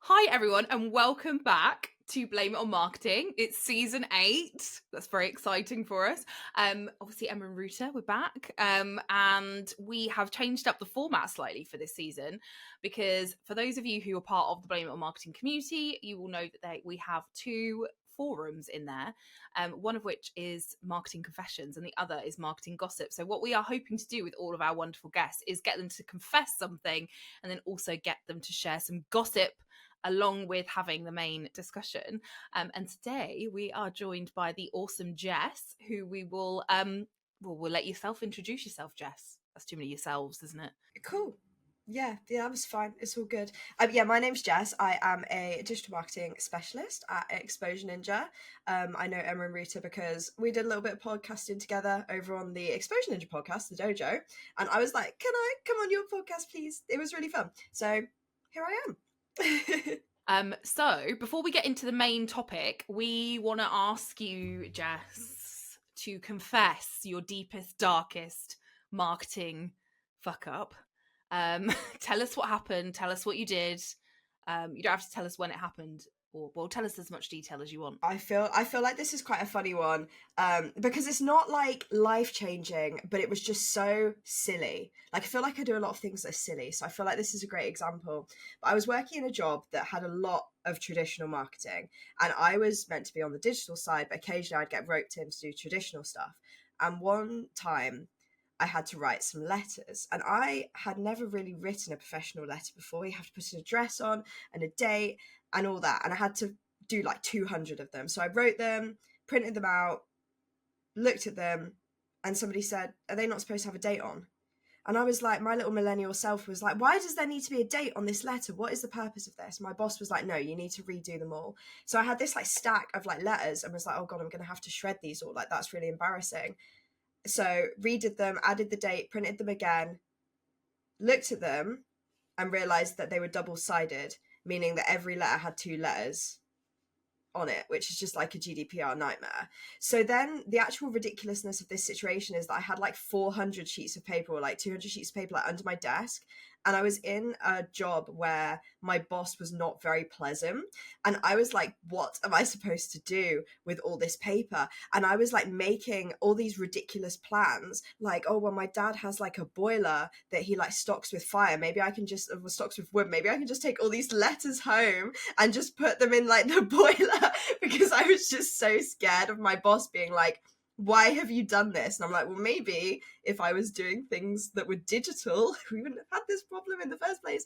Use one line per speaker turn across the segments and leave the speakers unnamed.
Hi everyone and welcome back to Blame It on Marketing. It's season 8. That's very exciting for us. Obviously Emma and Ruta, we're back. And we have changed up the format slightly for this season because for those of you who are part of the Blame It on Marketing community, you will know that we have 2 forums in there, one of which is Marketing Confessions and the other is Marketing Gossip. So what we are hoping to do with all of our wonderful guests is get them to confess something and then also get them to share some gossip along with having the main discussion. And today we are joined by the awesome Jess, who we will we'll let yourself introduce yourself, Jess. That's too many yourselves, isn't it?
Cool. Yeah, that was fine. It's all good. My name's Jess. I am a digital marketing specialist at Exposure Ninja. I know Emma and Rita because we did a little bit of podcasting together over on the Exposure Ninja podcast, the dojo. And I was like, can I come on your podcast, please? It was really fun. So here I am.
So before we get into the main topic, we want to ask you, Jess, to confess your deepest, darkest marketing fuck up. Tell us what happened. Tell us what you did. You don't have to tell us when it happened, or well, tell us as much detail as you want.
I feel like this is quite a funny one, because it's not like life-changing, but it was just so silly. Like, I feel like I do a lot of things that are silly, so I feel like this is a great example. But I was working in a job that had a lot of traditional marketing, and I was meant to be on the digital side, but occasionally I'd get roped in to do traditional stuff. And one time I had to write some letters, and I had never really written a professional letter before. You have to put an address on and a date and all that, and I had to do like 200 of them. So I wrote them, printed them out, looked at them, and somebody said, are they not supposed to have a date on? And I was like, my little millennial self was like, why does there need to be a date on this letter? What is the purpose of this? My boss was like, no, you need to redo them all. So I had this like stack of like letters and was like, oh God, I'm going to have to shred these all. Like, that's really embarrassing. So redid them, added the date, printed them again, looked at them and realized that they were double-sided, meaning that every letter had 2 letters on it, which is just like a GDPR nightmare. So then the actual ridiculousness of this situation is that I had like 400 sheets of paper or like 200 sheets of paper like under my desk, and I was in a job where my boss was not very pleasant, and I was like, what am I supposed to do with all this paper? And I was like making all these ridiculous plans, like, oh well, my dad has like a boiler that he like stocks with fire, maybe I can just stocks with wood, maybe I can just take all these letters home and just put them in like the boiler, because I was just so scared of my boss being like, why have you done this? And I'm like, well, maybe if I was doing things that were digital, we wouldn't have had this problem in the first place.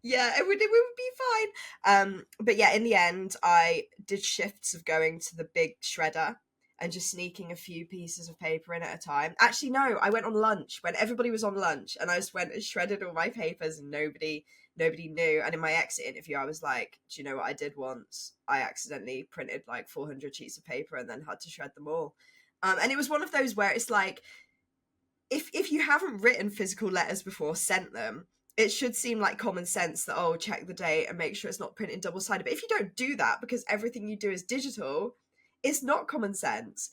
Yeah, it would be fine. But yeah, in the end, I did shifts of going to the big shredder and just sneaking a few pieces of paper in at a time. Actually, no, I went on lunch when everybody was on lunch, and I just went and shredded all my papers, and nobody knew. And in my exit interview, I was like, do you know what I did once? I accidentally printed like 400 sheets of paper and then had to shred them all. And it was one of those where it's like, if you haven't written physical letters before, sent them, it should seem like common sense that, oh, check the date and make sure it's not printed double-sided. But if you don't do that because everything you do is digital, it's not common sense.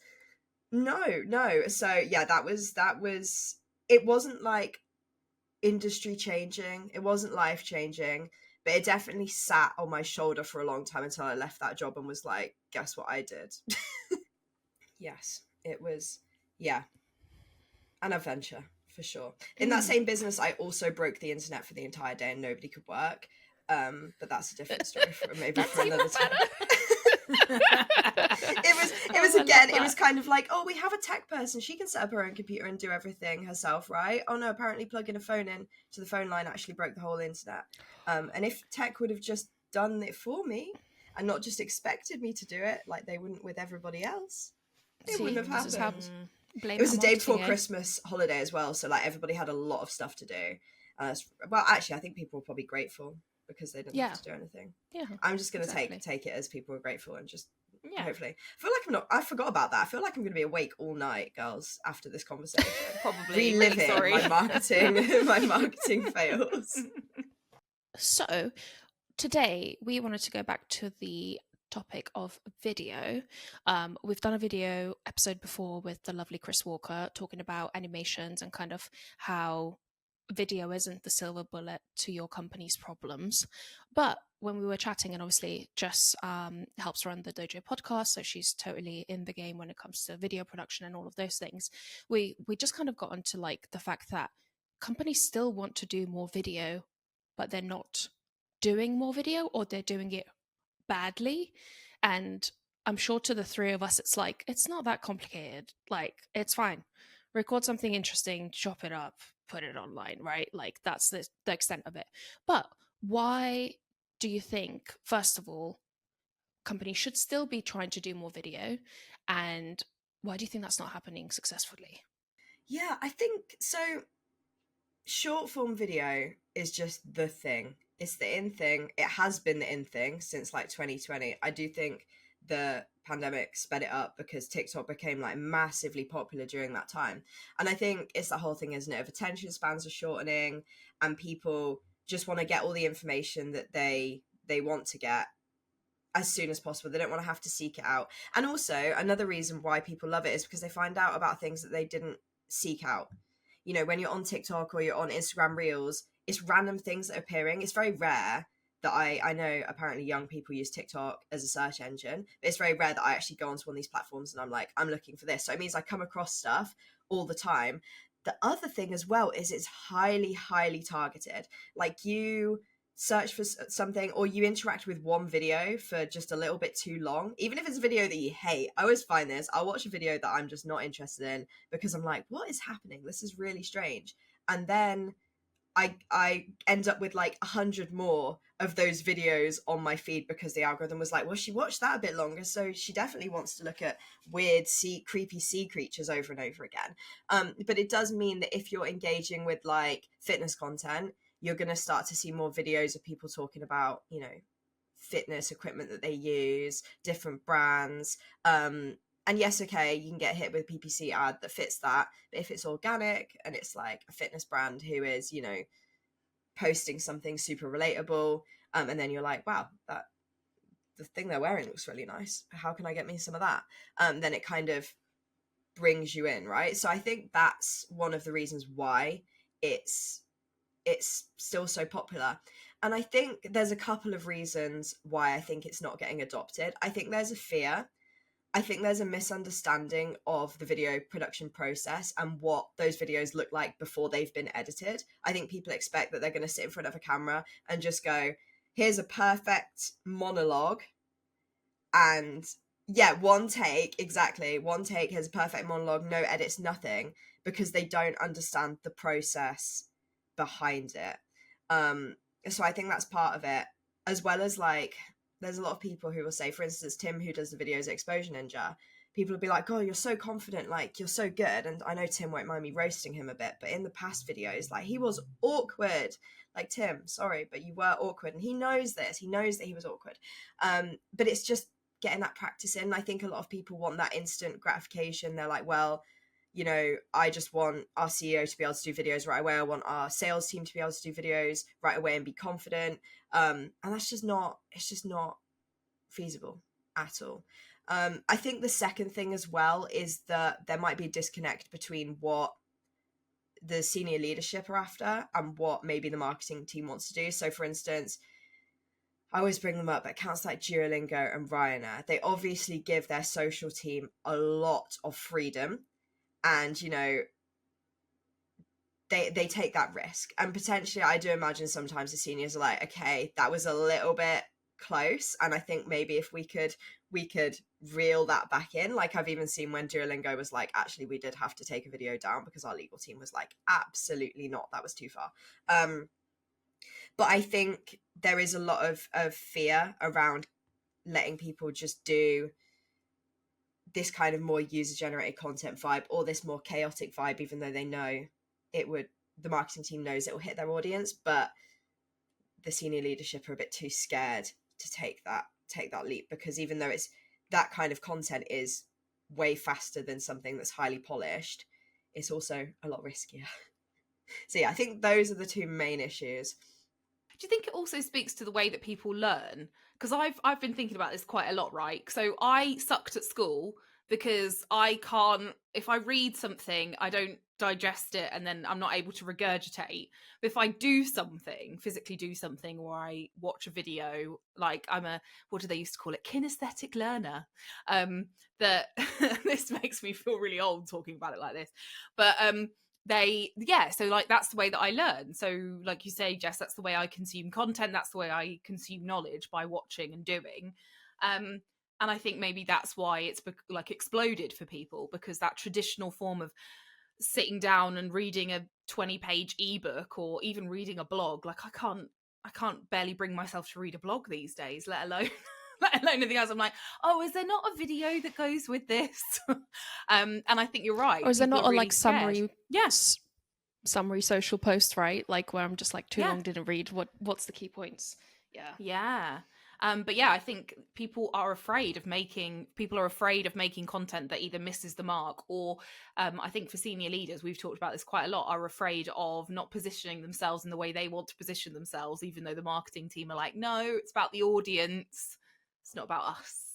No. So yeah, that was it wasn't like industry changing, it wasn't life changing, but it definitely sat on my shoulder for a long time until I left that job and was like, guess what I did? Yes, it was, yeah, an adventure for sure. In that same business, I also broke the internet for the entire day and nobody could work. But that's a different story for maybe for another time. It was again, it was kind of like, oh, we have a tech person, she can set up her own computer and do everything herself, right? Oh no, apparently plugging a phone in to the phone line actually broke the whole internet. And if tech would have just done it for me and not just expected me to do it like they wouldn't with everybody else, it wouldn't have happened. It was a day before Christmas holiday as well, so like everybody had a lot of stuff to do. Well, actually, I think people were probably grateful because they didn't have to do anything.
Yeah,
I'm just going to take it as people were grateful and just hopefully. I feel like I forgot about that. I feel like I'm going to be awake all night, girls, after this conversation.
Probably
reliving
really
my marketing fails.
So today we wanted to go back to the topic of video. We've done a video episode before with the lovely Chris Walker talking about animations and kind of how video isn't the silver bullet to your company's problems. But when we were chatting, and obviously Jess helps run the Dojo podcast, so she's totally in the game when it comes to video production and all of those things. We just kind of got onto like the fact that companies still want to do more video, but they're not doing more video, or they're doing it badly. And I'm sure to the three of us, it's like, it's not that complicated. Like, it's fine. Record something interesting, chop it up, put it online, right? Like, that's the extent of it. But why do you think, first of all, companies should still be trying to do more video? And why do you think that's not happening successfully?
Yeah, I think so. Short form video is just the thing. It's the in thing. It has been the in thing since like 2020. I do think the pandemic sped it up because TikTok became like massively popular during that time. And I think it's that whole thing, isn't it? Of attention spans are shortening and people just want to get all the information that they want to get as soon as possible. They don't want to have to seek it out. And also another reason why people love it is because they find out about things that they didn't seek out. You know, when you're on TikTok or you're on Instagram Reels, it's random things that are appearing. It's very rare that I know apparently young people use TikTok as a search engine, but it's very rare that I actually go onto one of these platforms and I'm like, I'm looking for this. So it means I come across stuff all the time. The other thing as well is it's highly, highly targeted. Like you search for something or you interact with one video for just a little bit too long, even if it's a video that you hate. I always find this. I'll watch a video that I'm just not interested in because I'm like, what is happening? This is really strange. And then I end up with like 100 more of those videos on my feed because the algorithm was like, well, she watched that a bit longer, so she definitely wants to look at weird creepy sea creatures over and over again. But it does mean that if you're engaging with like fitness content, you're going to start to see more videos of people talking about, you know, fitness equipment that they use, different brands. And yes, okay, you can get hit with a PPC ad that fits that. But if it's organic and it's like a fitness brand who is, you know, posting something super relatable, and then you're like, wow, that the thing they're wearing looks really nice. How can I get me some of that? Then it kind of brings you in, right? So I think that's one of the reasons why it's still so popular. And I think there's a couple of reasons why I think it's not getting adopted. I think there's a fear. I think there's a misunderstanding of the video production process and what those videos look like before they've been edited. I think people expect that they're going to sit in front of a camera and just go, here's a perfect monologue. And yeah, one take, exactly. One take, here's a perfect monologue, no edits, nothing, because they don't understand the process behind it. So I think that's part of it, as well as like there's a lot of people who will say, for instance, Tim, who does the videos at Exposure Ninja, people will be like, oh, you're so confident, like you're so good. And I know Tim won't mind me roasting him a bit, but in the past videos, like he was awkward. Like, Tim, sorry, but you were awkward. And he knows this. He knows that he was awkward. But it's just getting that practice in. I think a lot of people want that instant gratification. They're like, well, you know, I just want our CEO to be able to do videos right away. I want our sales team to be able to do videos right away and be confident. And that's just not, it's just not feasible at all. I think the second thing as well is that there might be a disconnect between what the senior leadership are after and what maybe the marketing team wants to do. So for instance, I always bring them up, but accounts like Duolingo and Ryanair, they obviously give their social team a lot of freedom. And, you know, they take that risk. And potentially, I do imagine sometimes the seniors are like, okay, that was a little bit close. And I think maybe if we could reel that back in. Like I've even seen when Duolingo was like, actually, we did have to take a video down because our legal team was like, absolutely not. That was too far. But I think there is a lot of fear around letting people just do this kind of more user-generated content vibe or this more chaotic vibe, even though they know it would, the marketing team knows it will hit their audience, but the senior leadership are a bit too scared to take that leap, because even though it's that kind of content is way faster than something that's highly polished, it's also a lot riskier. So yeah, I think those are the two main issues.
Do you think it also speaks to the way that people learn? Because I've been thinking about this quite a lot, right? So I sucked at school because I can't, if I read something, I don't digest it and then I'm not able to regurgitate. But if I do something, physically do something, or I watch a video, like I'm a, what do they used to call it? Kinesthetic learner. That this makes me feel really old talking about it like this. But so like that's the way that I learn. So like you say, Jess, that's the way I consume content. That's the way I consume knowledge, by watching and doing. And I think maybe that's why it's like exploded for people, because that traditional form of sitting down and reading a 20-page ebook, or even reading a blog, like I can't barely bring myself to read a blog these days, let alone anything else. I'm like, oh, is there not a video that goes with this? And I think you're right.
Or is there
People
not
are
a
really
like summary
scared. Yeah.
summary social post, right? Like where I'm just like, too
Yeah.
long, didn't read. What's the key points?
Yeah. But yeah, I think people are afraid of making content that either misses the mark, or I think for senior leaders, we've talked about this quite a lot, are afraid of not positioning themselves in the way they want to position themselves, even though the marketing team are like, no, it's about the audience, it's not about us.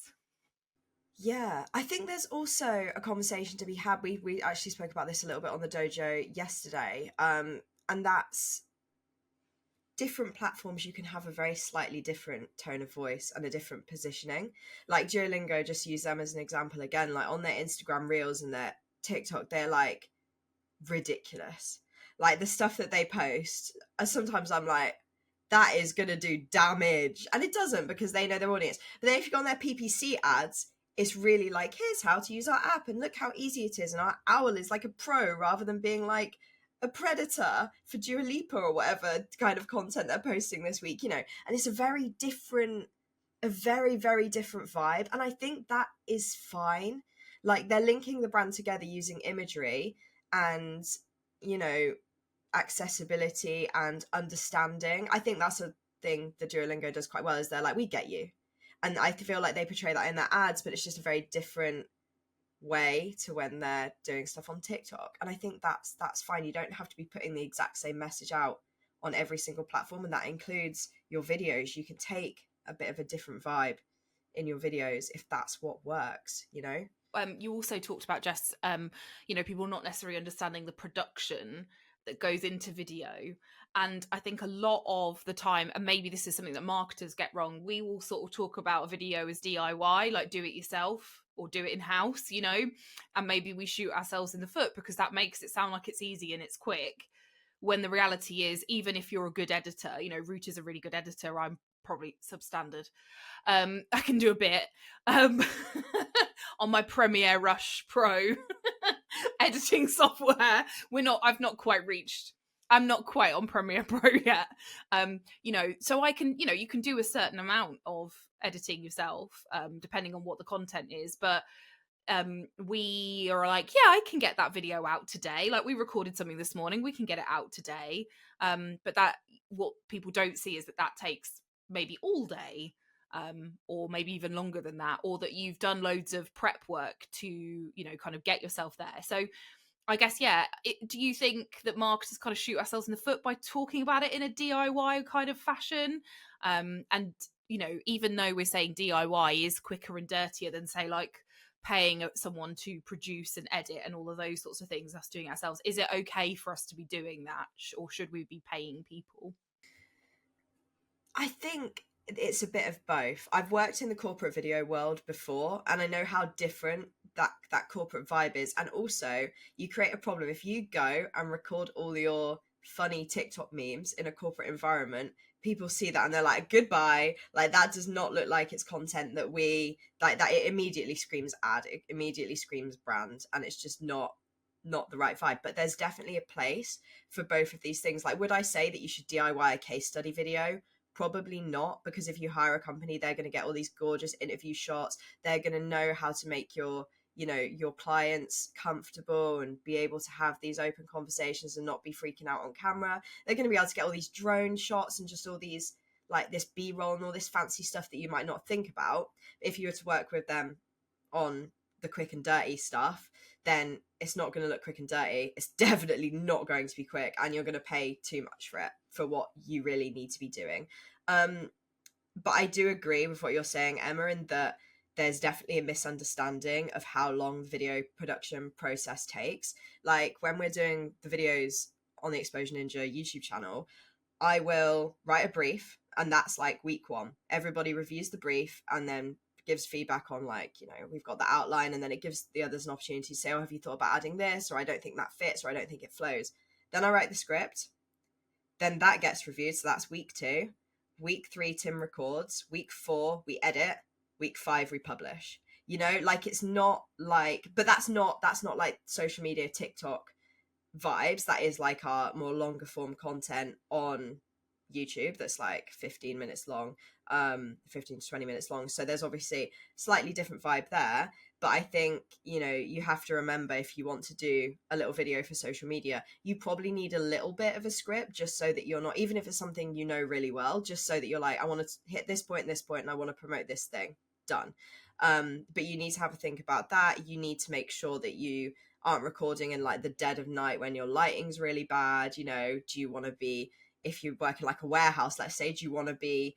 Yeah, I think there's also a conversation to be had. We actually spoke about this a little bit on the dojo yesterday, and that's different platforms. You can have a very slightly different tone of voice and a different positioning. Like Duolingo, just use them as an example again. Like on their Instagram Reels and their TikTok, they're like ridiculous. Like the stuff that they post, sometimes I'm like, that is gonna do damage, and it doesn't, because they know their audience. But then if you go on their PPC ads, it's really like, here's how to use our app, and look how easy it is, and our owl is like a pro, rather than being like a predator for Dua Lipa or whatever kind of content they're posting this week, and it's a very, very different vibe. And I think that is fine. Like, they're linking the brand together using imagery and, accessibility and understanding. I think that's a thing that Duolingo does quite well, is they're like, we get you. And I feel like they portray that in their ads, but it's just a very different way to when they're doing stuff on TikTok. And I think that's fine. You don't have to be putting the exact same message out on every single platform, and that includes your videos. You can take a bit of a different vibe in your videos if that's what works.
You also talked about, Jess, people not necessarily understanding the production that goes into video. And I think a lot of the time, and maybe this is something that marketers get wrong, we will sort of talk about a video as DIY, like do it yourself or do it in-house, and maybe we shoot ourselves in the foot because that makes it sound like it's easy and it's quick, when the reality is, even if you're a good editor, Root is a really good editor, I'm probably substandard. I can do a bit on my Premiere Rush Pro editing software. I'm not quite on Premiere Pro yet. So I can, you can do a certain amount of editing yourself, depending on what the content is. But we are like, yeah, I can get that video out today. Like, we recorded something this morning, we can get it out today. But that, what people don't see is that takes maybe all day, or maybe even longer than that, or that you've done loads of prep work to, kind of get yourself there. So I guess, yeah, do you think that marketers kind of shoot ourselves in the foot by talking about it in a DIY kind of fashion? And, even though we're saying DIY is quicker and dirtier than, say, like paying someone to produce and edit and all of those sorts of things, us doing it ourselves, is it okay for us to be doing that, or should we be paying people?
I think it's a bit of both. I've worked in the corporate video world before, and I know how different that corporate vibe is. And also, you create a problem if you go and record all your funny TikTok memes in a corporate environment. People see that and they're like, goodbye. Like, that does not look like it's content that we like. That it immediately screams ad, it immediately screams brand, and it's just not the right vibe. But there's definitely a place for both of these things. Like, would I say that you should DIY a case study video? Probably not, because if you hire a company, they're going to get all these gorgeous interview shots. They're going to know how to make your clients comfortable and be able to have these open conversations and not be freaking out on camera. They're going to be able to get all these drone shots and just all these, like, this B-roll and all this fancy stuff that you might not think about. If you were to work with them on the quick and dirty stuff, then it's not going to look quick and dirty. It's definitely not going to be quick, and you're going to pay too much for it, for what you really need to be doing. But I do agree with what you're saying, Emma, in that there's definitely a misunderstanding of how long the video production process takes. Like when we're doing the videos on the Explosion Ninja YouTube channel, I will write a brief, and that's like week one. Everybody reviews the brief and then gives feedback on, like, you know, we've got the outline, and then it gives the others an opportunity to say, oh, have you thought about adding this? Or I don't think that fits, or I don't think it flows. Then I write the script. Then that gets reviewed. So that's week 2. Week 3, Tim records. Week 4, we edit. Week 5, we publish. You know, like, it's not like, but that's not like social media, TikTok vibes. That is like our more longer form content on YouTube that's like 15 minutes long, 15 to 20 minutes long. So there's obviously slightly different vibe there. But I think, you know, you have to remember, if you want to do a little video for social media, you probably need a little bit of a script, just so that you're not, even if it's something you know really well, just so that you're like, I want to hit this point and I want to promote this thing. Done. But you need to have a think about that. You need to make sure that you aren't recording in like the dead of night when your lighting's really bad. You know, do you want to be, if you work in like a warehouse, let's say, do you want to be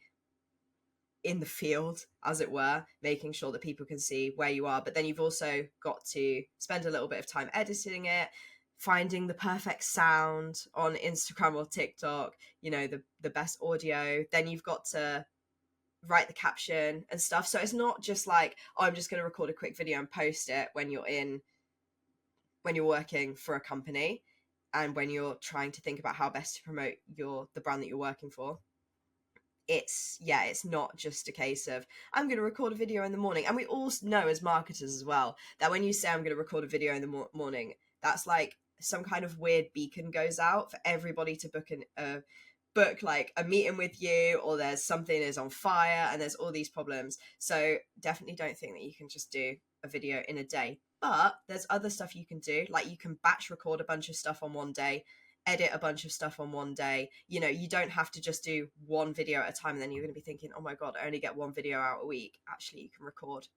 in the field, as it were, making sure that people can see where you are? But then you've also got to spend a little bit of time editing it, finding the perfect sound on Instagram or TikTok, you know, the best audio. Then you've got to write the caption and stuff. So it's not just like, oh, I'm just going to record a quick video and post it when you're working for a company, and when you're trying to think about how best to promote the brand that you're working for. It's not just a case of, I'm going to record a video in the morning. And we all know as marketers as well, that when you say I'm going to record a video in the morning, that's like some kind of weird beacon goes out for everybody to book like a meeting with you, or there's something is on fire and there's all these problems. So definitely don't think that you can just do a video in a day. But there's other stuff you can do, like you can batch record a bunch of stuff on one day, edit a bunch of stuff on one day. You know, you don't have to just do one video at a time, and then you're going to be thinking, oh my god, I only get one video out a week. Actually, you can record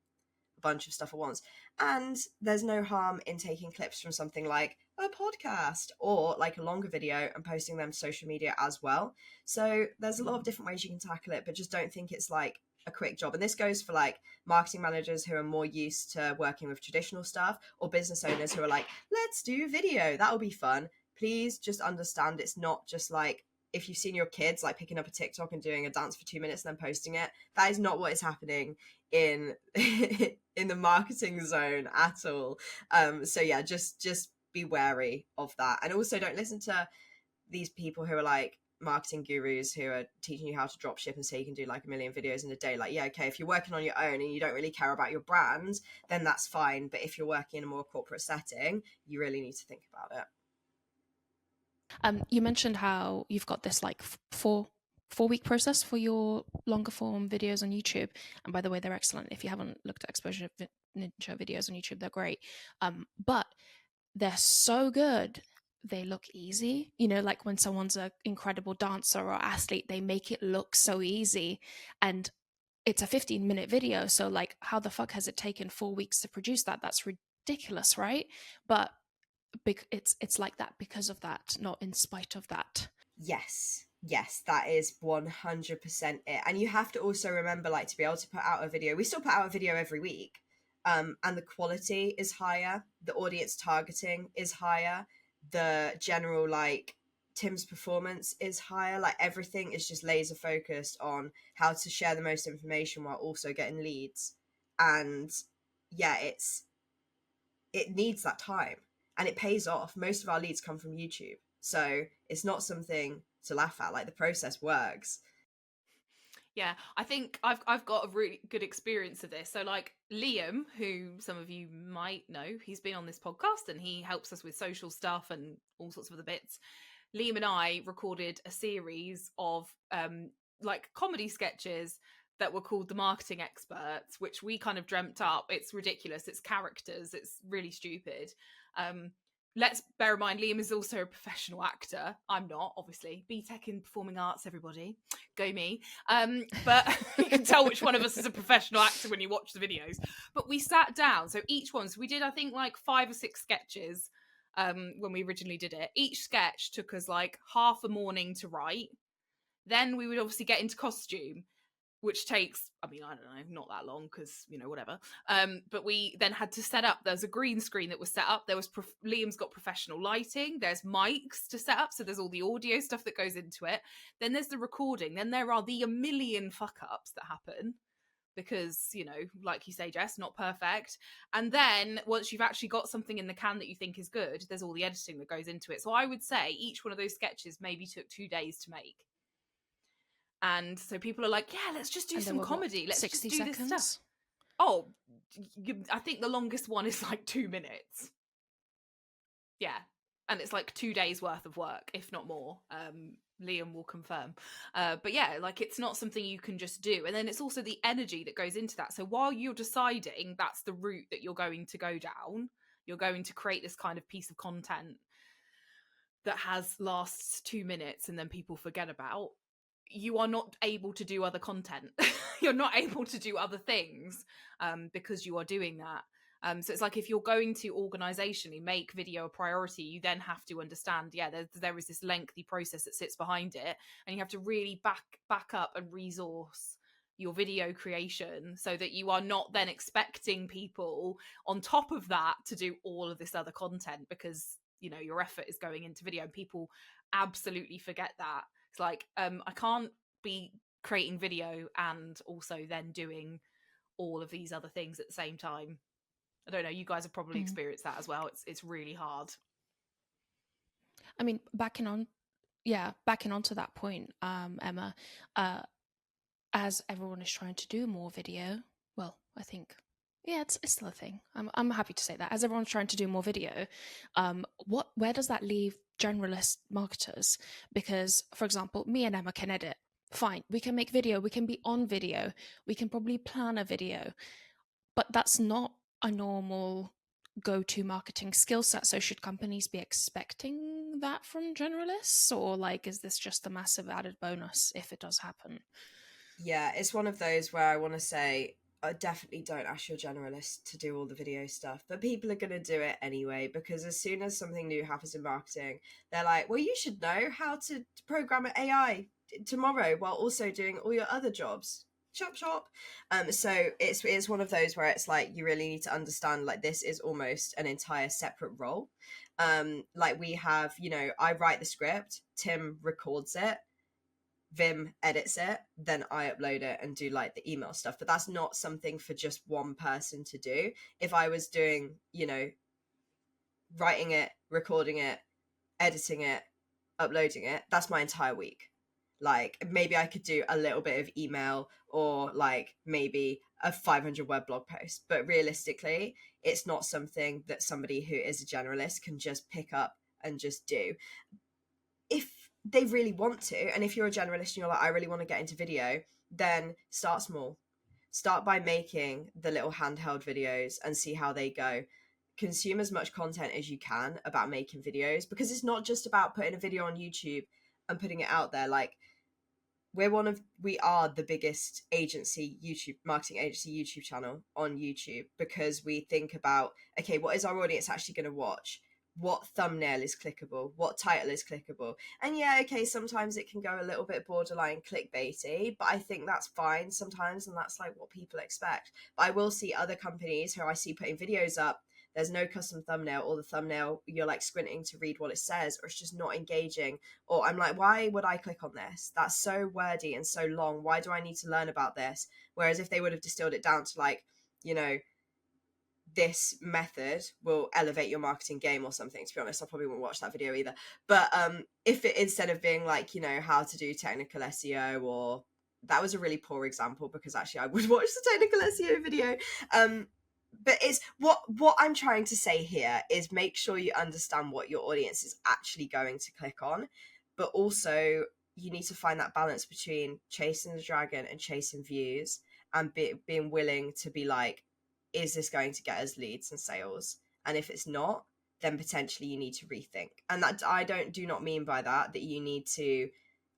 a bunch of stuff at once. And there's no harm in taking clips from something like a podcast or like a longer video and posting them to social media as well. So there's a lot of different ways you can tackle it, but just don't think it's like a quick job. And this goes for like marketing managers who are more used to working with traditional stuff, or business owners who are like, let's do video, that'll be fun. Please just understand, it's not just like, if you've seen your kids like picking up a TikTok and doing a dance for 2 minutes and then posting it, that is not what is happening in in the marketing zone at all. So yeah, just be wary of that. And also don't listen to these people who are like marketing gurus who are teaching you how to drop ship and say you can do like 1 million videos in a day. Like, yeah, okay, if you're working on your own and you don't really care about your brand, then that's fine. But if you're working in a more corporate setting, you really need to think about it.
You mentioned how you've got this like four-week process for your longer form videos on YouTube. And by the way, they're excellent. If you haven't looked at Exposure Ninja videos on YouTube, they're great. But they're so good. They look easy. You know, like when someone's an incredible dancer or athlete, they make it look so easy. And it's a 15-minute video. So like, how the fuck has it taken 4 weeks to produce that? That's ridiculous, right? But it's like that because of that, not in spite of that.
Yes, that is 100% it. And you have to also remember, like, to be able to put out a video, we still put out a video every week, and the quality is higher, the audience targeting is higher, the general, like, Tim's performance is higher. Like, everything is just laser focused on how to share the most information while also getting leads. And yeah, it needs that time, and it pays off. Most of our leads come from YouTube, so it's not something to laugh at. Like, the process works.
Yeah, I think I've got a really good experience of this. So like Liam, who some of you might know, he's been on this podcast and he helps us with social stuff and all sorts of other bits. Liam and I recorded a series of like comedy sketches that were called The Marketing Experts, which we kind of dreamt up. It's ridiculous. It's characters. It's really stupid. Let's bear in mind, Liam is also a professional actor. I'm not, obviously. BTEC in performing arts, everybody. Go me. But you can tell which one of us is a professional actor when you watch the videos. But we sat down. So each one, so we did, I think, like 5 or 6 sketches when we originally did it. Each sketch took us like half a morning to write. Then we would obviously get into costume. which takes, I mean, I don't know, not that long because, you know, whatever. But we then had to set up, there's a green screen that was set up. There was, Liam's got professional lighting. There's mics to set up. So there's all the audio stuff that goes into it. Then there's the recording. Then there are a million fuck ups that happen because, you know, like you say, Jess, not perfect. And then once you've actually got something in the can that you think is good, there's all the editing that goes into it. So I would say each one of those sketches maybe took 2 days to make. And so people are like, yeah, let's just do some comedy. Let's 60 just do seconds? This stuff. Oh, I think the longest one is like 2 minutes. Yeah. And it's like 2 days worth of work, if not more. Liam will confirm. But yeah, like it's not something you can just do. And then it's also the energy that goes into that. So while you're deciding that's the route that you're going to go down, you're going to create this kind of piece of content that lasts 2 minutes and then people forget about, you are not able to do other content. You're not able to do other things because you are doing that. So it's like if you're going to organisationally make video a priority, you then have to understand, there is this lengthy process that sits behind it, and you have to really back up and resource your video creation so that you are not then expecting people on top of that to do all of this other content, because, you know, your effort is going into video and people absolutely forget that. It's like, I can't be creating video and also then doing all of these other things at the same time. I don't know, you guys have probably experienced that as well. It's really hard.
I mean, backing onto that point, Emma, as everyone is trying to do more video, well, I think, it's still a thing. I'm happy to say that. As everyone's trying to do more video, where does that leave generalist marketers? Because, for example, me and Emma can edit. Fine, we can make video, we can be on video, we can probably plan a video, but that's not a normal go-to marketing skill set. So should companies be expecting that from generalists, or like, is this just a massive added bonus if it does happen?
Yeah, it's one of those where I want to say, definitely don't ask your generalist to do all the video stuff, but people are going to do it anyway, because as soon as something new happens in marketing, they're like, well, you should know how to program an AI tomorrow while also doing all your other jobs. Chop. So it's one of those where it's like, you really need to understand, like, this is almost an entire separate role. Like we have, you know, I write the script, Tim records it, Vim edits it, then I upload it and do like the email stuff. But that's not something for just one person to do. If I was doing, you know, writing it, recording it, editing it, uploading it, that's my entire week. Like, maybe I could do a little bit of email or like maybe a 500 word blog post, but realistically, it's not something that somebody who is a generalist can just pick up and just do. If they really want to, and if you're a generalist and you're like, I really want to get into video, then start small. Start by making the little handheld videos and see how they go. Consume as much content as you can about making videos, because it's not just about putting a video on YouTube and putting it out there. Like, we are the biggest marketing agency YouTube channel on YouTube, because we think about, okay, what is our audience actually going to watch? What thumbnail is clickable? What title is clickable? And yeah, okay, sometimes it can go a little bit borderline clickbaity, but I think that's fine sometimes, and that's like what people expect. But I will see other companies who I see putting videos up, there's no custom thumbnail, or the thumbnail, you're like squinting to read what it says, or it's just not engaging. Or I'm like, why would I click on this? That's so wordy and so long. Why do I need to learn about this? Whereas if they would have distilled it down to like, you know, this method will elevate your marketing game or something, to be honest, I probably won't watch that video either. But if it, instead of being like, you know, how to do technical SEO, or that was a really poor example, because actually I would watch the technical SEO video. But it's what I'm trying to say here is make sure you understand what your audience is actually going to click on, but also you need to find that balance between chasing the dragon and chasing views, and being willing to be like, is this going to get us leads and sales? And if it's not, then potentially you need to rethink. And that I do not mean by that you need to,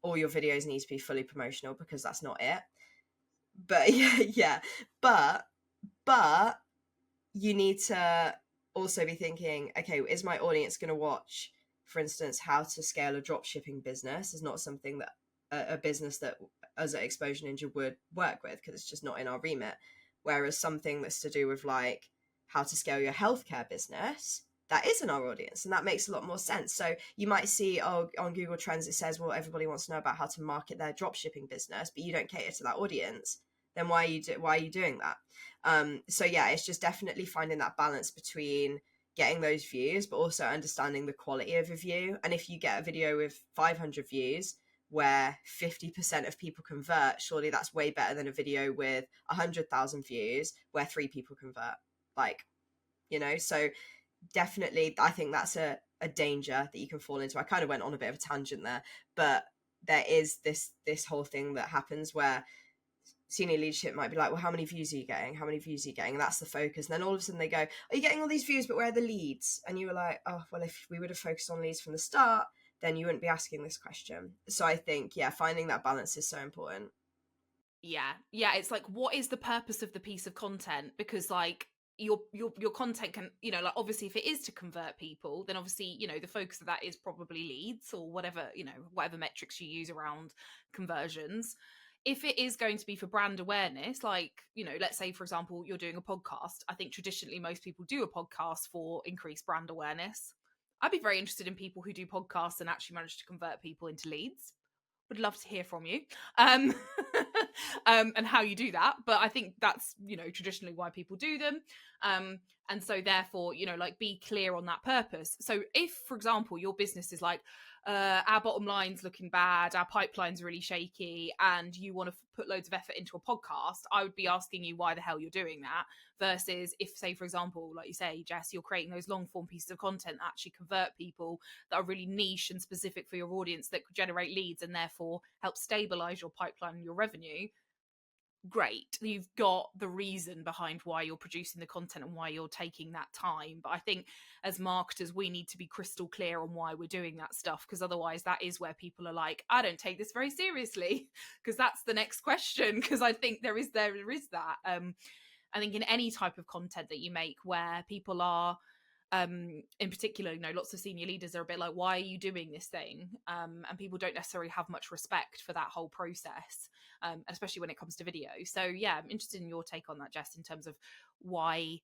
all your videos need to be fully promotional, because that's not it. But yeah. But you need to also be thinking, okay, is my audience going to watch, for instance, how to scale a drop shipping business? Is not something that a business that us at Exposure Ninja would work with, because it's just not in our remit. Whereas something that's to do with like how to scale your healthcare business, that is in our audience, and that makes a lot more sense. So you might see, oh, on Google Trends it says, well, everybody wants to know about how to market their dropshipping business, but you don't cater to that audience. Then why are you doing that? So yeah, it's just definitely finding that balance between getting those views, but also understanding the quality of a view. And if you get a video with 500 views where 50% of people convert, surely that's way better than a video with 100,000 views where 3 people convert. Like, you know, so definitely I think that's a danger that you can fall into. I kind of went on a bit of a tangent there, but there is this whole thing that happens where senior leadership might be like, well, how many views are you getting? How many views are you getting? And that's the focus. And then all of a sudden they go, are you getting all these views, but where are the leads? And you were like, oh, well, if we would have focused on leads from the start, then you wouldn't be asking this question. So I think, yeah, finding that balance is so important.
Yeah. It's like, what is the purpose of the piece of content? Because like your content can, you know, like obviously if it is to convert people, then obviously, you know, the focus of that is probably leads or whatever, you know, whatever metrics you use around conversions. If it is going to be for brand awareness, like, you know, let's say, for example, you're doing a podcast. I think traditionally most people do a podcast for increased brand awareness. I'd be very interested in people who do podcasts and actually manage to convert people into leads. Would love to hear from you and how you do that. But I think that's, you know, traditionally why people do them. And so therefore, you know, like be clear on that purpose. So if, for example, your business is like, our bottom line's looking bad, our pipeline's really shaky, and you want to put loads of effort into a podcast, I would be asking you why the hell you're doing that, versus if, say, for example, like you say, Jess, you're creating those long form pieces of content that actually convert people, that are really niche and specific for your audience, that could generate leads and therefore help stabilize your pipeline and your revenue. Great, you've got the reason behind why you're producing the content and why you're taking that time. But I think as marketers, we need to be crystal clear on why we're doing that stuff, because otherwise that is where people are like, I don't take this very seriously, because that's the next question. Because I think there is that. I think in any type of content that you make where people are, in particular, you know, lots of senior leaders are a bit like, why are you doing this thing? And people don't necessarily have much respect for that whole process, especially when it comes to video. So yeah, I'm interested in your take on that, Jess, in terms of why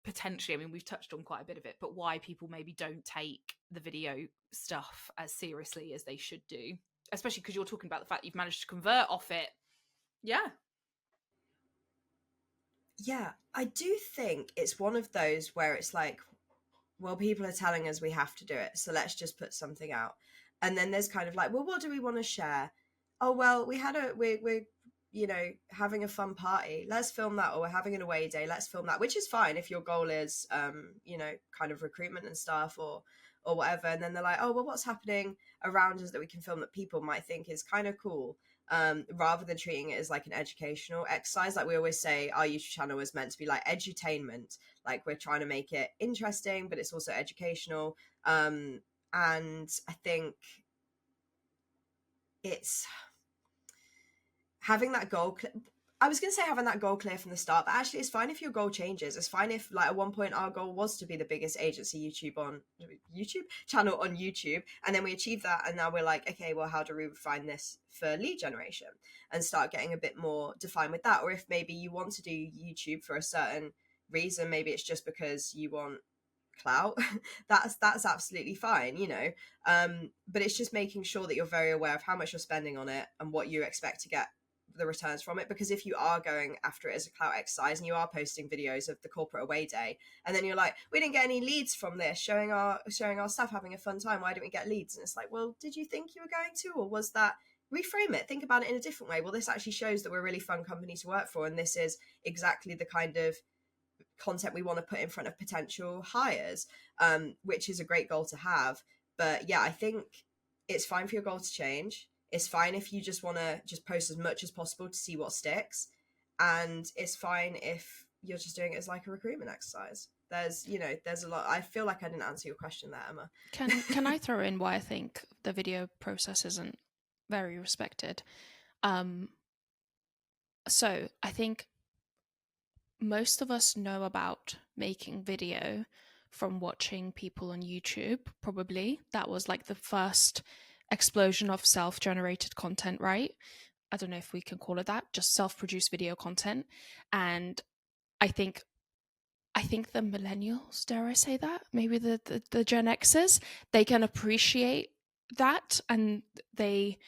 potentially, I mean, we've touched on quite a bit of it, but why people maybe don't take the video stuff as seriously as they should do, especially because you're talking about the fact you've managed to convert off it.
Yeah, I do think it's one of those where it's like, well, people are telling us we have to do it, so let's just put something out. And then there's kind of like, well, what do we want to share? Oh, well, we're you know, having a fun party, let's film that. Or we're having an away day, let's film that, which is fine if your goal is you know, kind of recruitment and stuff or whatever. And then they're like, oh, well, what's happening around us that we can film that people might think is kind of cool, rather than treating it as like an educational exercise. Like we always say, our YouTube channel is meant to be like edutainment. Like we're trying to make it interesting, but it's also educational. And I think it's having that goal. I was going to say having that goal clear from the start, but actually it's fine if your goal changes. It's fine if, like, at one point our goal was to be the biggest agency channel on YouTube, and then we achieved that, and now we're like, okay, well, how do we refine this for lead generation and start getting a bit more defined with that? Or if maybe you want to do YouTube for a certain reason, maybe it's just because you want clout, that's absolutely fine, you know. But it's just making sure that you're very aware of how much you're spending on it and what you expect to get the returns from it. Because if you are going after it as a clout exercise and you are posting videos of the corporate away day, and then you're like, we didn't get any leads from this, showing our staff having a fun time, why didn't we get leads? And it's like, well, did you think you were going to, or was that, reframe it, think about it in a different way. Well, this actually shows that we're a really fun company to work for, and this is exactly the kind of content we want to put in front of potential hires, which is a great goal to have. But yeah, I think it's fine for your goal to change. It's fine if you just want to just post as much as possible to see what sticks. And it's fine if you're just doing it as like a recruitment exercise. There's a lot. I feel like I didn't answer your question there, Emma.
Can I throw in why I think the video process isn't very respected? So I think most of us know about making video from watching people on YouTube, probably. That was like the first explosion of self-generated content, right? I don't know if we can call it that, just self-produced video content. And I think the millennials, dare I say that, maybe the Gen Xers, they can appreciate that, and they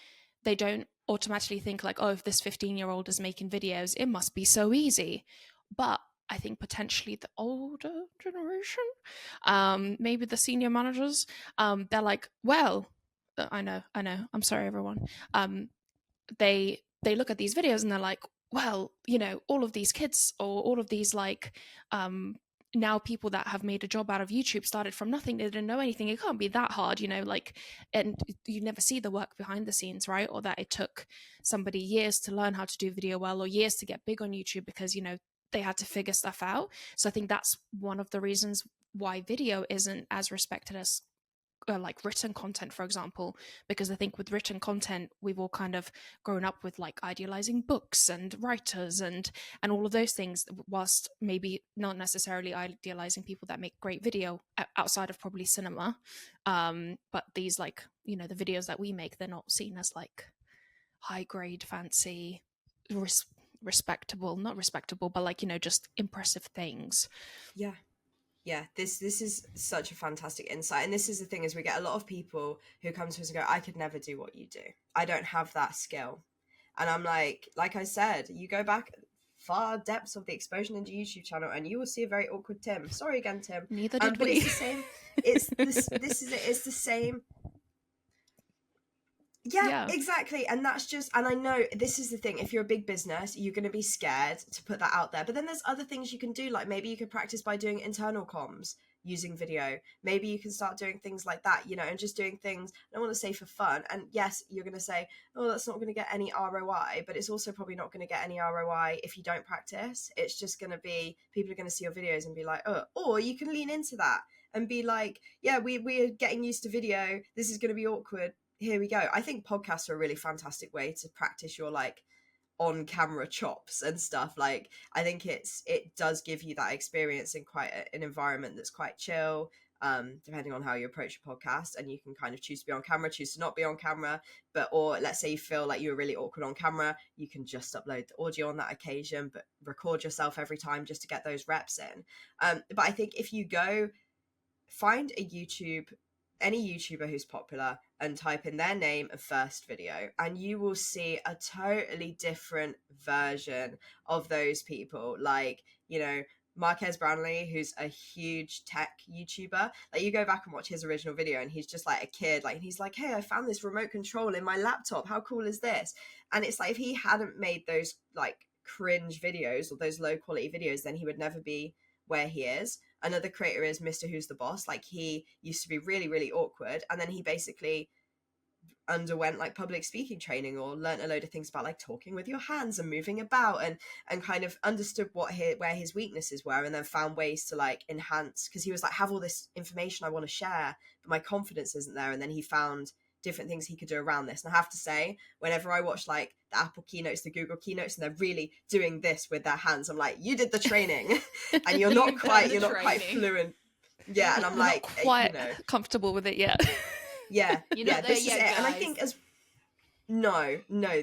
don't automatically think like, oh, if this 15-year-old is making videos, it must be so easy. But I think potentially the older generation, maybe the senior managers, they're like, well, I know, I'm sorry, everyone. They look at these videos and they're like, well, you know, all of these kids or all of these like now people that have made a job out of YouTube started from nothing. They didn't know anything. It can't be that hard, you know, like, and you never see the work behind the scenes, right? Or that it took somebody years to learn how to do video well, or years to get big on YouTube because, you know, they had to figure stuff out. So I think that's one of the reasons why video isn't as respected as like written content, for example, because I think with written content we've all kind of grown up with like idealizing books and writers and all of those things, whilst maybe not necessarily idealizing people that make great video outside of probably cinema, but these, like, you know, the videos that we make, they're not seen as like high grade, fancy, respectable, not respectable, but like, you know, just impressive things.
Yeah, this is such a fantastic insight. And this is the thing, is we get a lot of people who come to us and go, I could never do what you do. I don't have that skill. And I'm like I said, you go back far depths of the Exposure Ninja YouTube channel and you will see a very awkward Tim. Sorry again, Tim.
Neither did
but
we.
it's the same. It's the same. Yeah, exactly. And that's just, and I know this is the thing, if you're a big business, you're going to be scared to put that out there. But then there's other things you can do, like maybe you could practice by doing internal comms using video. Maybe you can start doing things like that, you know, and just doing things, I don't want to say for fun. And yes, you're going to say, oh, that's not going to get any ROI, but it's also probably not going to get any ROI if you don't practice. It's just going to be, people are going to see your videos and be like, oh, or you can lean into that and be like, yeah, we're getting used to video. This is going to be awkward. Here we go. I think podcasts are a really fantastic way to practice your like on camera chops and stuff. Like, I think it does give you that experience in quite an environment that's quite chill, depending on how you approach a podcast, and you can kind of choose to be on camera, choose to not be on camera. But, or let's say you feel like you're really awkward on camera, you can just upload the audio on that occasion, but record yourself every time just to get those reps in. But I think if you go find any YouTuber who's popular and type in their name and first video, and you will see a totally different version of those people. Like, you know, Marquez Brownlee, who's a huge tech YouTuber, like you go back and watch his original video and he's just like a kid, like, and he's like, hey, I found this remote control in my laptop, how cool is this? And it's like, if he hadn't made those like cringe videos or those low quality videos, then he would never be where he is. Another creator is Mr. Who's the Boss. Like, he used to be really, really awkward, and then he basically underwent like public speaking training or learnt a load of things about like talking with your hands and moving about, and kind of understood where his weaknesses were, and then found ways to like enhance, because he was like, have all this information I want to share, but my confidence isn't there. And then he found different things he could do around this. And I have to say, whenever I watch like the Apple keynotes, the Google keynotes, and they're really doing this with their hands, I'm like, you did the training and you're not quite fluent. Yeah. And I'm like,
not quite comfortable with it yet.
Yeah. This is it. And I think no,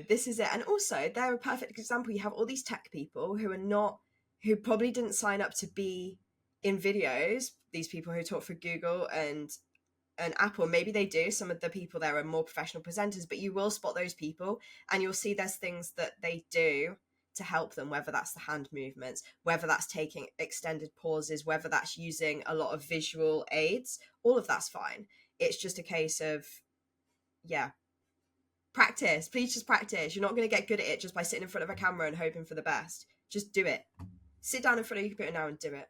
this is it. And also, they're a perfect example. You have all these tech people who probably didn't sign up to be in videos. These people who talk for Google and Apple, maybe they do. Some of the people there are more professional presenters, but you will spot those people and you'll see there's things that they do to help them, whether that's the hand movements, whether that's taking extended pauses, whether that's using a lot of visual aids. All of that's fine. It's just a case of, practice. Please just practice. You're not going to get good at it just by sitting in front of a camera and hoping for the best. Just do it. Sit down in front of your computer now and do it.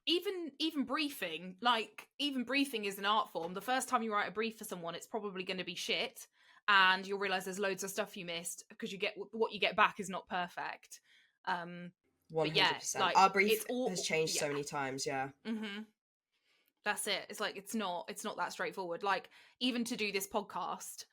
Even briefing, like, even briefing is an art form. The first time you write a brief for someone, it's probably going to be shit, and you'll realize there's loads of stuff you missed because what you get back is not perfect.
100%.
Yeah, like,
our brief has changed so many times.
That's it. It's like, it's not that straightforward. Like, even to do this podcast,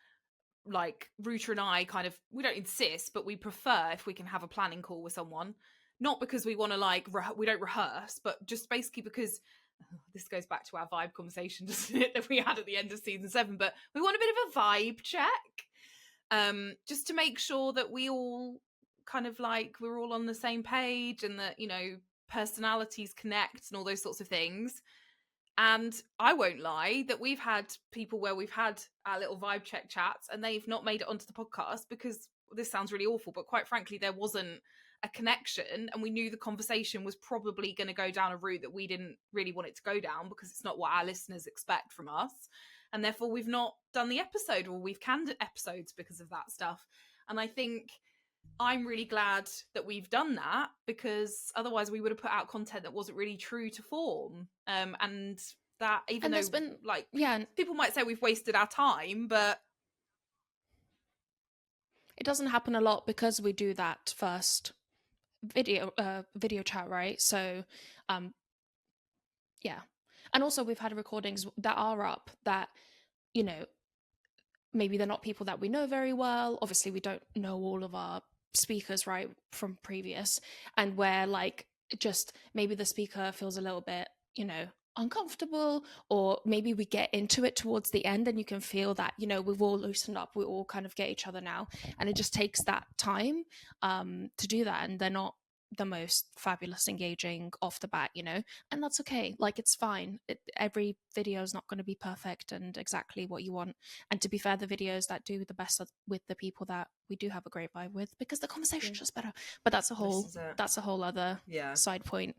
like, Ruta and I we don't insist, but we prefer if we can have a planning call with someone. Not because we want to like, we don't rehearse, but just basically because this goes back to our vibe conversation, doesn't it, that we had at the end of season 7, but we want a bit of a vibe check. just to make sure that we all kind of like we're all on the same page and that, personalities connect and all those sorts of things. And I won't lie that we've had people where we've had our little vibe check chats and they've not made it onto the podcast because this sounds really awful, but quite frankly, there wasn't a connection and we knew the conversation was probably going to go down a route that we didn't really want it to go down because it's not what our listeners expect from us. And therefore, we've not done the episode or we've canned episodes because of that stuff. And I think I'm really glad that we've done that because otherwise we would have put out content that wasn't really true to form. And that even though people might say we've wasted our time, but
it doesn't happen a lot because we do that first video chat, right? So yeah. And also we've had recordings that are up that, maybe they're not people that we know very well. Obviously we don't know all of our speakers, right, from previous, and where like just maybe the speaker feels a little bit uncomfortable, or maybe we get into it towards the end and you can feel that we've all loosened up, we all kind of get each other now, and it just takes that time to do that, and they're not the most fabulous engaging off the bat, and that's okay. Like, it's fine. Every video is not going to be perfect and exactly what you want. And to be fair, the videos that do the best are with the people that we do have a great vibe with, because the conversation's just better. But that's a whole other side point.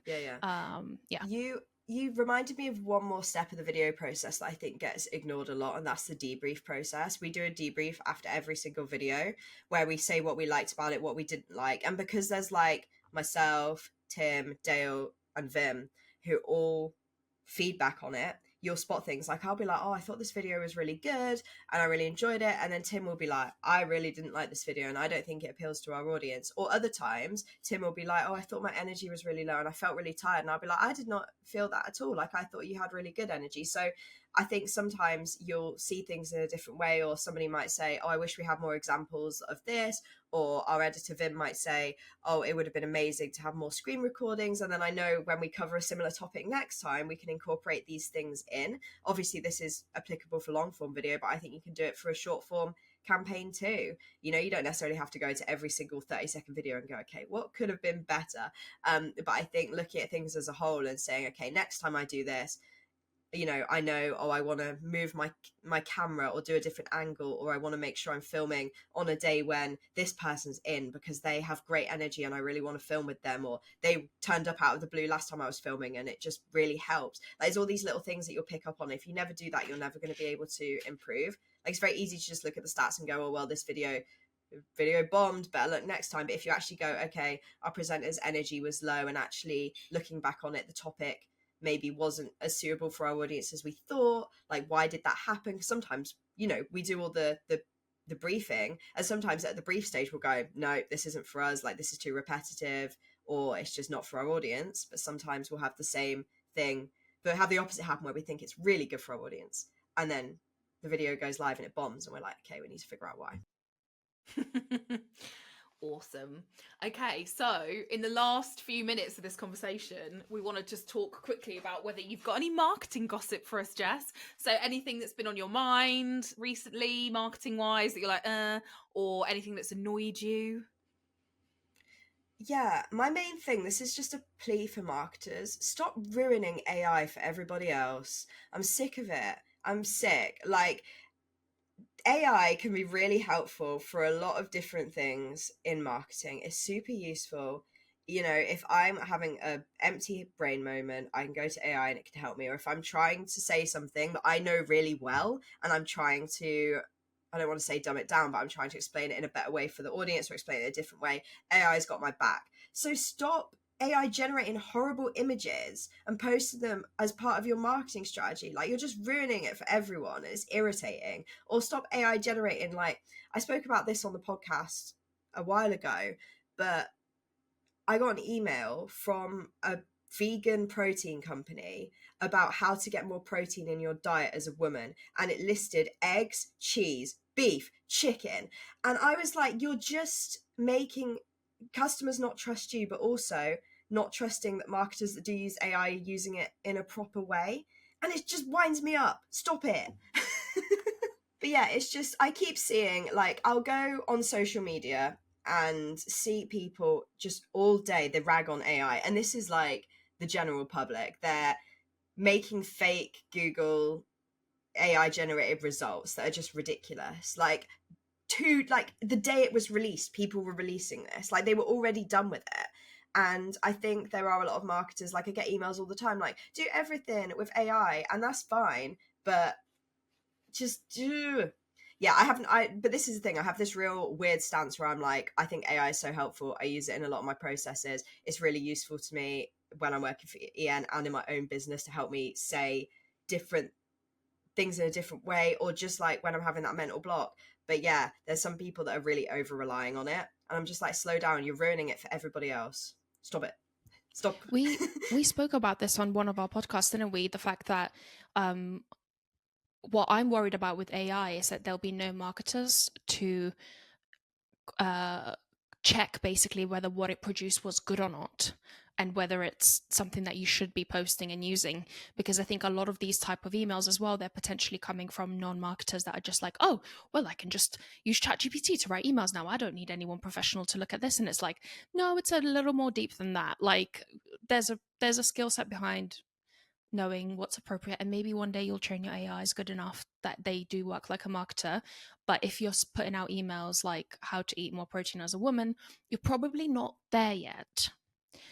You reminded me of one more step of the video process that I think gets ignored a lot, and that's the debrief process. We do a debrief after every single video where we say what we liked about it, what we didn't like. And because there's like myself, Tim, Dale, and Vim who all feedback on it, you'll spot things like I'll be like, oh, I thought this video was really good and I really enjoyed it, and then Tim will be like, I really didn't like this video and I don't think it appeals to our audience. Or other times Tim will be like, oh, I thought my energy was really low and I felt really tired, and I'll be like, I did not feel that at all, like I thought you had really good energy. So I think sometimes you'll see things in a different way, or somebody might say, oh, I wish we had more examples of this, or our editor Vim might say, oh, it would have been amazing to have more screen recordings. And then I know when we cover a similar topic next time, we can incorporate these things in. Obviously, this is applicable for long form video, but I think you can do it for a short form campaign too. You don't necessarily have to go to every single 30-second video and go, okay, what could have been better? But I think looking at things as a whole and saying, okay, next time I do this, I know, oh, I want to move my camera or do a different angle, or I want to make sure I'm filming on a day when this person's in because they have great energy and I really want to film with them, or they turned up out of the blue last time I was filming and it just really helps. There's all these little things that you'll pick up on. If you never do that, you're never going to be able to improve. Like, it's very easy to just look at the stats and go, oh, well, this video bombed, better look next time. But if you actually go, okay, our presenter's energy was low, and actually looking back on it, the topic maybe wasn't as suitable for our audience as we thought. Like, why did that happen? Because sometimes, we do all the briefing, and sometimes at the brief stage we'll go, no, this isn't for us, like this is too repetitive, or it's just not for our audience. But sometimes we'll have the same thing, but have the opposite happen where we think it's really good for our audience, and then the video goes live and it bombs, and we're like, okay, we need to figure out why.
Awesome. Okay, so in the last few minutes of this conversation, we want to just talk quickly about whether you've got any marketing gossip for us, Jess. So anything that's been on your mind recently, marketing wise, that you're like, or anything that's annoyed you?
Yeah, my main thing, this is just a plea for marketers. Stop ruining AI for everybody else. I'm sick of it. I'm sick. Like, AI can be really helpful for a lot of different things in marketing. It's super useful. If I'm having an empty brain moment, I can go to AI and it can help me. Or if I'm trying to say something that I know really well and I'm trying to, I don't want to say dumb it down, but I'm trying to explain it in a better way for the audience, or explain it a different way, AI's got my back. So stop AI generating horrible images and posting them as part of your marketing strategy. Like, you're just ruining it for everyone. It's irritating. Or stop AI generating, like, I spoke about this on the podcast a while ago, but I got an email from a vegan protein company about how to get more protein in your diet as a woman, and it listed eggs, cheese, beef, chicken, and I was like, you're just making customers not trust you, but also not trusting that marketers that do use AI are using it in a proper way. And it just winds me up. Stop it. But yeah, it's just, I keep seeing, like, I'll go on social media and see people just all day, they rag on AI. And this is like the general public. They're making fake Google AI generated results that are just ridiculous. Like, the day it was released, people were releasing this. Like, they were already done with it. And I think there are a lot of marketers, like, I get emails all the time, like, do everything with AI, and that's fine, but just do. Yeah, but this is the thing, I have this real weird stance where I'm like, I think AI is so helpful, I use it in a lot of my processes, it's really useful to me when I'm working for EN and in my own business to help me say different things in a different way, or just like when I'm having that mental block. But yeah, there's some people that are really over relying on it, and I'm just like, slow down, you're ruining it for everybody else. Stop.
We spoke about this on one of our podcasts, didn't we? The fact that what I'm worried about with AI is that there'll be no marketers to check basically whether what it produced was good or not, and whether it's something that you should be posting and using. Because I think a lot of these type of emails as well, they're potentially coming from non-marketers that are just like, oh, well, I can just use ChatGPT to write emails now, I don't need anyone professional to look at this. And it's like, no, it's a little more deep than that. Like, there's a skill set behind knowing what's appropriate, and maybe one day you'll train your AIs good enough that they do work like a marketer. But if you're putting out emails like how to eat more protein as a woman, you're probably not there yet.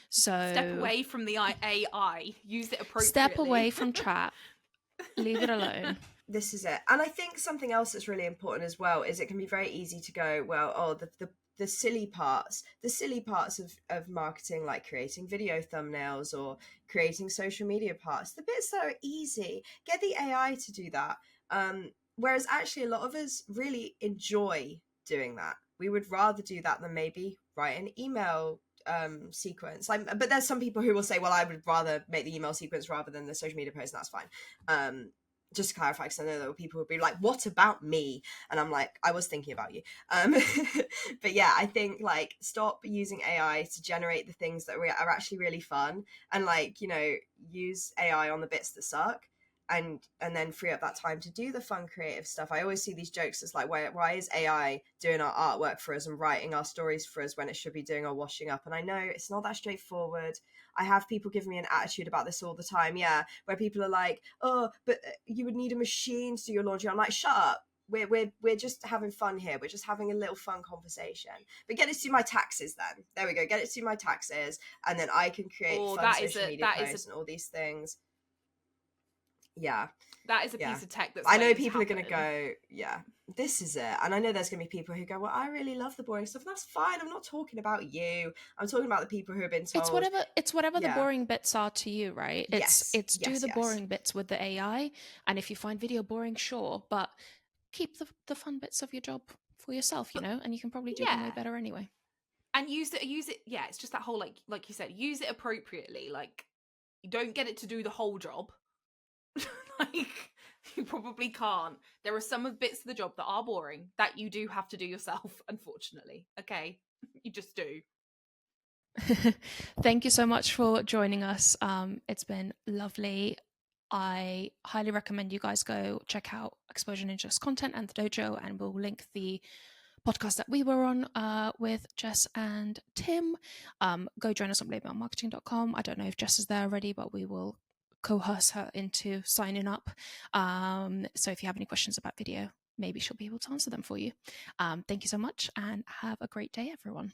So
Step away from the AI, use it appropriately.
Step away from chat, leave it alone.
This is it. And I think something else that's really important as well is it can be very easy to go, well, oh, the silly parts of marketing, like creating video thumbnails or creating social media parts, the bits that are easy, get the AI to do that. Whereas actually a lot of us really enjoy doing that. We would rather do that than maybe write an email sequence. But there's some people who will say, well, I would rather make the email sequence rather than the social media post, and that's fine. Just to clarify, because I know there were people who would be like, what about me? And I'm like, I was thinking about you. But yeah, I think, like, stop using AI to generate the things that are actually really fun, and, like, you know, use AI on the bits that suck, and then free up that time to do the fun creative stuff. I always see these jokes, it's like, why is AI doing our artwork for us and writing our stories for us when it should be doing our washing up? And I know it's not that straightforward. I have people give me an attitude about this all the time, yeah, where people are like, oh, but you would need a machine to do your laundry. I'm like, shut up. We're just having fun here. We're just having a little fun conversation. But get it to my taxes then. There we go. Get it to my taxes, and then I can create fun social media posts and all these things. Yeah,
that is a piece of tech that's
I know people are going to go, yeah, this is it. And I know there's going to be people who go, well, I really love the boring stuff. That's fine. I'm not talking about you. I'm talking about the people who have been told.
It's whatever the boring bits are to you, right? It's do the boring bits with the AI. And if you find video boring, sure, but keep the fun bits of your job for yourself, you know, and you can probably do them way better anyway.
And use it. Yeah, it's just that whole, like you said, use it appropriately. Like, you don't get it to do the whole job. Like, you probably can't. There are some of bits of the job that are boring that you do have to do yourself, unfortunately. Okay, you just do.
Thank you so much for joining us. It's been lovely. I highly recommend you guys go check out Exposure Ninja's content and the dojo, and we'll link the podcast that we were on with Jess and Tim. Go join us on blameitmarketing.com. I don't know if Jess is there already, but we will coerce her into signing up. So if you have any questions about video, maybe she'll be able to answer them for you. Thank you so much, and have a great day, everyone.